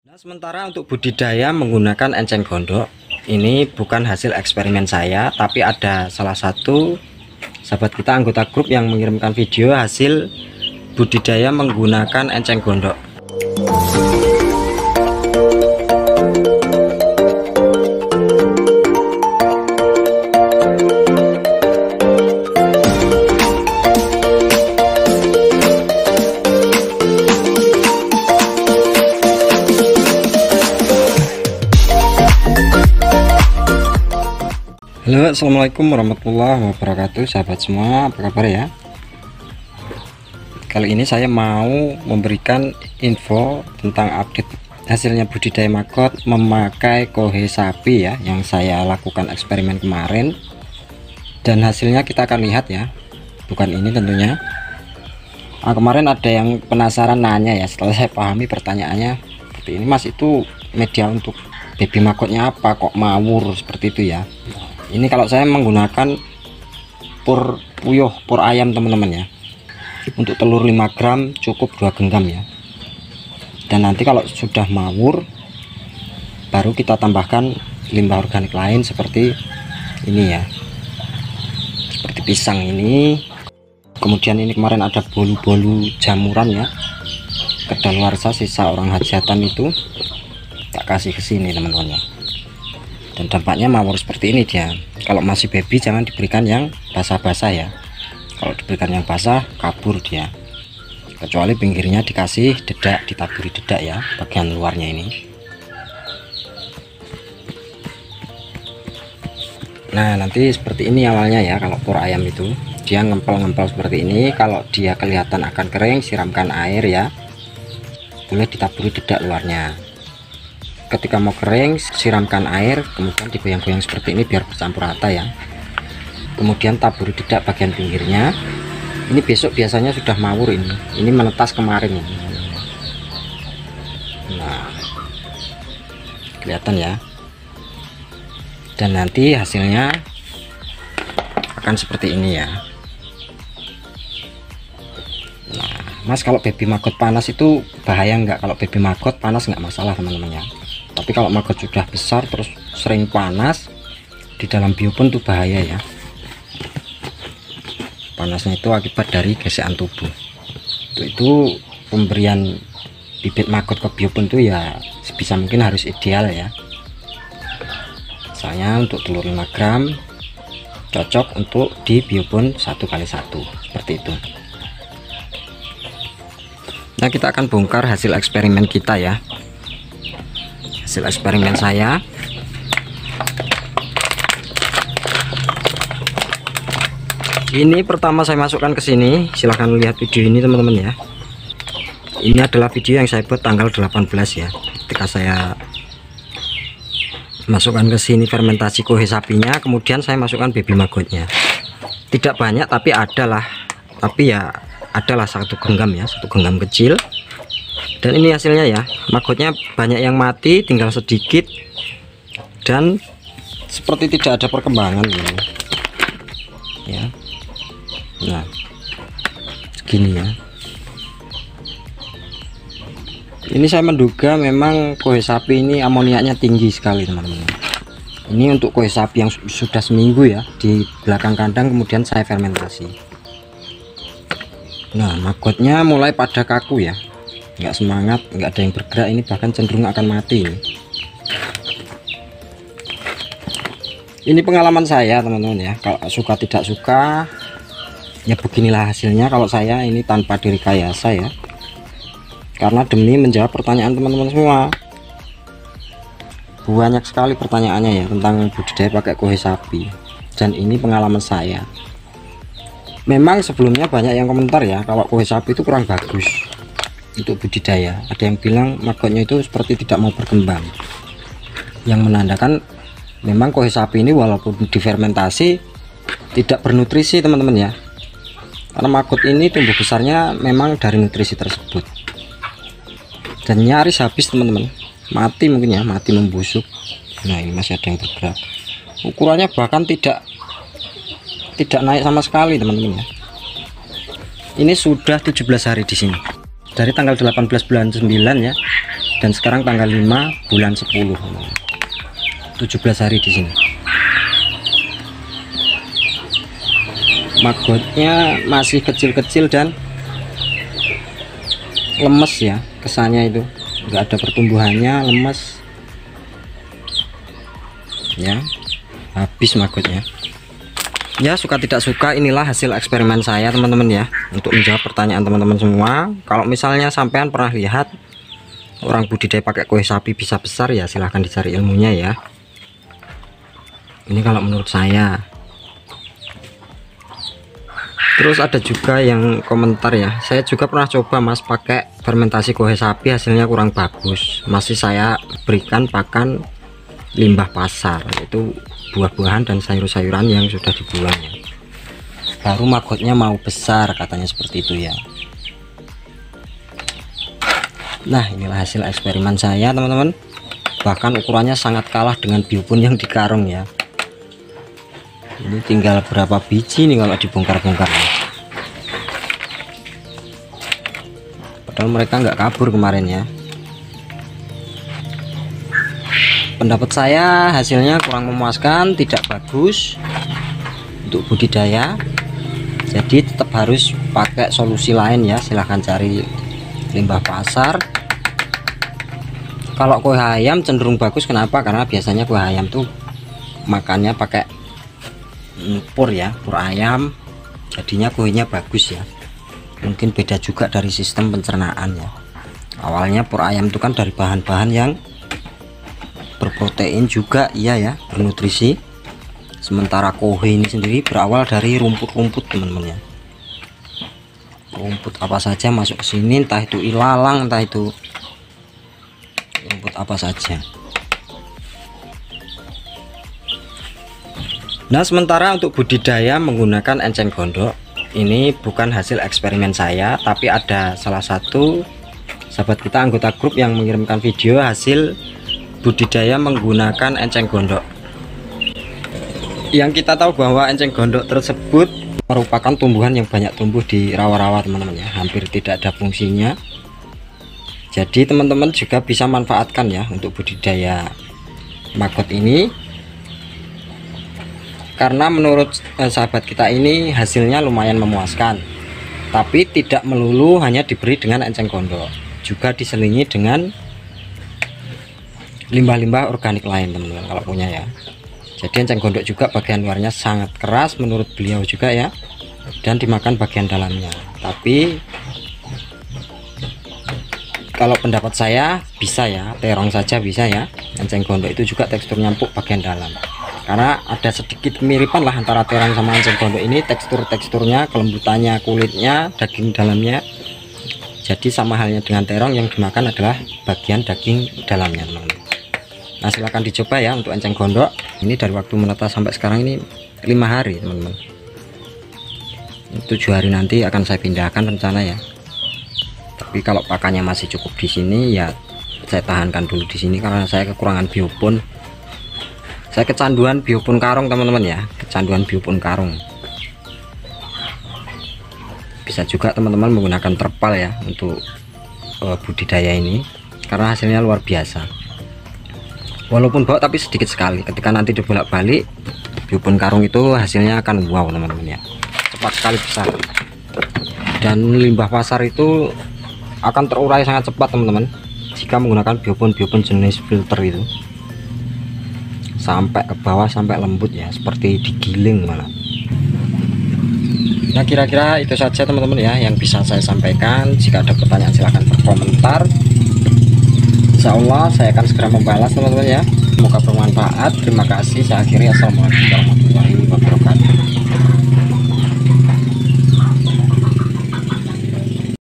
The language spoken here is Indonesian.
Nah, sementara untuk budidaya menggunakan enceng gondok, ini bukan hasil eksperimen saya, tapi ada salah satu sahabat kita anggota grup yang mengirimkan video hasil budidaya menggunakan enceng gondok. Halo, assalamualaikum warahmatullahi wabarakatuh, sahabat semua, apa kabar ya? Kali ini saya mau memberikan info tentang update hasilnya budidaya maggot memakai kohe sapi ya, yang saya lakukan eksperimen kemarin, dan hasilnya kita akan lihat ya, bukan ini tentunya. Kemarin ada yang penasaran nanya ya, setelah saya pahami pertanyaannya seperti ini, Mas, itu media untuk baby maggotnya apa kok mawur seperti itu ya? Ini kalau saya menggunakan pur puyuh, pur ayam teman-teman ya. Untuk telur 5 gram cukup 2 genggam ya. Dan nanti kalau sudah mawur baru kita tambahkan limbah organik lain seperti ini ya. Seperti pisang ini. Kemudian ini kemarin ada bolu-bolu jamuran ya. Kedaluarsa sisa orang hajatan itu tak kasih ke sini teman-teman ya. Dan dampaknya mawur seperti ini dia. Kalau masih baby jangan diberikan yang basah-basah ya. Kalau diberikan yang basah kabur dia. Kecuali pinggirnya dikasih dedak, ditaburi dedak ya, bagian luarnya ini. Nah, nanti seperti ini awalnya ya. Kalau pur ayam itu dia ngempel-ngempel seperti ini. Kalau dia kelihatan akan kering, siramkan air ya. Boleh ditaburi dedak luarnya. Ketika mau kering, siramkan air, kemudian digoyang-goyang seperti ini biar bercampur rata ya. Kemudian taburi dedak bagian pinggirnya. Ini besok biasanya sudah mawur ini. Ini menetas kemarin ini. Nah, kelihatan ya. Dan nanti hasilnya akan seperti ini ya. Nah, Mas, kalau baby maggot panas itu bahaya nggak? Kalau baby maggot panas nggak masalah teman-teman ya. Tapi kalau maggot sudah besar terus sering panas di dalam biopon itu bahaya ya. Panasnya itu akibat dari gesekan tubuh. Itu pemberian bibit maggot ke biopon itu ya sebisa mungkin harus ideal ya. Misalnya untuk telur 5 gram cocok untuk di biopon 1x1 seperti itu. Nah, kita akan bongkar hasil eksperimen kita ya. Hasil eksperimen saya. Ini pertama saya masukkan ke sini. Silahkan lihat video ini teman-teman ya. Ini adalah video yang saya buat tanggal 18 ya. Ketika saya masukkan ke sini fermentasi kohe sapinya, kemudian saya masukkan baby maggotnya. Tidak banyak tapi adalah. Tapi ya adalah 1 genggam ya, 1 genggam kecil. Dan ini hasilnya ya, maggotnya banyak yang mati, tinggal sedikit dan seperti tidak ada perkembangan ini ya. Nah, segini ya. Ini saya menduga memang kohe sapi ini amoniaknya tinggi sekali teman-teman. Ini untuk kohe sapi yang sudah seminggu ya di belakang kandang, kemudian saya fermentasi. Nah, maggotnya mulai pada kaku ya, nggak semangat, nggak ada yang bergerak, ini bahkan cenderung akan mati ini pengalaman saya teman-teman ya. Kalau suka tidak suka ya beginilah hasilnya. Kalau saya ini tanpa direkayasa ya, karena demi menjawab pertanyaan teman-teman semua. Banyak sekali pertanyaannya ya tentang budidaya pakai kohe sapi, dan ini pengalaman saya. Memang sebelumnya banyak yang komentar ya, kalau kohe sapi itu kurang bagus untuk budidaya. Ada yang bilang maggotnya itu seperti tidak mau berkembang, yang menandakan memang kohe sapi ini walaupun difermentasi tidak bernutrisi teman-teman ya, karena maggot ini tumbuh besarnya memang dari nutrisi tersebut, dan nyaris habis teman-teman, mati mungkin ya, mati membusuk. Nah, ini masih ada yang bergerak, ukurannya bahkan tidak naik sama sekali teman-teman ya. Ini sudah 17 hari di sini. Dari tanggal 18 bulan 9 ya. dan sekarang tanggal 5 bulan 10, 17 hari di sini. Maggotnya masih kecil-kecil dan lemes ya, kesannya itu nggak ada pertumbuhannya, lemes ya, habis maggotnya ya. Suka tidak suka, inilah hasil eksperimen saya teman-teman ya, untuk menjawab pertanyaan teman-teman semua. Kalau misalnya sampean pernah lihat orang budidaya pakai koi sapi bisa besar, ya silahkan dicari ilmunya ya. Ini kalau menurut saya. Terus ada juga yang komentar ya, saya juga pernah coba mas pakai fermentasi koi sapi, hasilnya kurang bagus. Masih saya berikan pakan limbah pasar, itu buah-buahan dan sayur-sayuran yang sudah dibuang ya, baru maggotnya mau besar, katanya seperti itu ya. Nah, inilah hasil eksperimen saya teman-teman, bahkan ukurannya sangat kalah dengan biopon yang di karung ya. Ini tinggal berapa biji nih kalau dibongkar-bongkar ya. Padahal mereka nggak kabur kemarin ya. Pendapat saya hasilnya kurang memuaskan, tidak bagus untuk budidaya. Jadi tetap harus pakai solusi lain ya, silahkan cari limbah pasar. Kalau koi ayam cenderung bagus, kenapa? Karena biasanya koi ayam tuh makannya pakai pur ya, pur ayam, jadinya kuenya bagus ya. Mungkin beda juga dari sistem pencernaan ya. Awalnya pur ayam itu kan dari bahan-bahan yang berprotein juga, iya ya, bernutrisi. Sementara koi ini sendiri berawal dari rumput-rumput teman-teman ya. Rumput apa saja masuk ke sini, entah itu ilalang, entah itu rumput apa saja. Nah, sementara untuk budidaya menggunakan enceng gondok, ini bukan hasil eksperimen saya, tapi ada salah satu sahabat kita anggota grup yang mengirimkan video hasil budidaya menggunakan enceng gondok. Yang kita tahu bahwa enceng gondok tersebut merupakan tumbuhan yang banyak tumbuh di rawa-rawa teman-teman ya, hampir tidak ada fungsinya. Jadi teman-teman juga bisa manfaatkan ya untuk budidaya maggot ini, karena menurut sahabat kita ini hasilnya lumayan memuaskan. Tapi tidak melulu hanya diberi dengan enceng gondok, juga diselingi dengan limbah-limbah organik lain teman-teman kalau punya ya. Jadi enceng gondok juga bagian luarnya sangat keras menurut beliau juga ya, dan dimakan bagian dalamnya. Tapi kalau pendapat saya bisa ya, terong saja bisa ya. Enceng gondok itu juga teksturnya empuk bagian dalam, karena ada sedikit kemiripan lah antara terong sama enceng gondok ini, teksturnya, kelembutannya, kulitnya, daging dalamnya. Jadi sama halnya dengan terong, yang dimakan adalah bagian daging dalamnya teman-teman. Nah, silahkan dicoba ya untuk enceng gondok. Ini dari waktu menetas sampai sekarang ini 5 hari teman-teman. 7 hari nanti akan saya pindahkan rencana ya. Tapi kalau pakannya masih cukup di sini ya, saya tahankan dulu di sini karena saya kekurangan biopon. Saya kecanduan biopon karung teman-teman ya, kecanduan biopon karung. Bisa juga teman-teman menggunakan terpal ya untuk budidaya ini, karena hasilnya luar biasa. Walaupun bau tapi sedikit sekali, ketika nanti dibolak-balik biopon karung itu hasilnya akan wow teman-teman ya, cepat sekali besar. Dan limbah pasar itu akan terurai sangat cepat teman-teman jika menggunakan biopon jenis filter itu, sampai ke bawah, sampai lembut ya, seperti digiling malah. Nah, kira-kira itu saja teman-teman ya yang bisa saya sampaikan. Jika ada pertanyaan silahkan berkomentar, insya Allah saya akan segera membalas teman-teman ya. Semoga bermanfaat. Terima kasih. Saya akhiri. Assalamualaikum warahmatullahi wabarakatuh.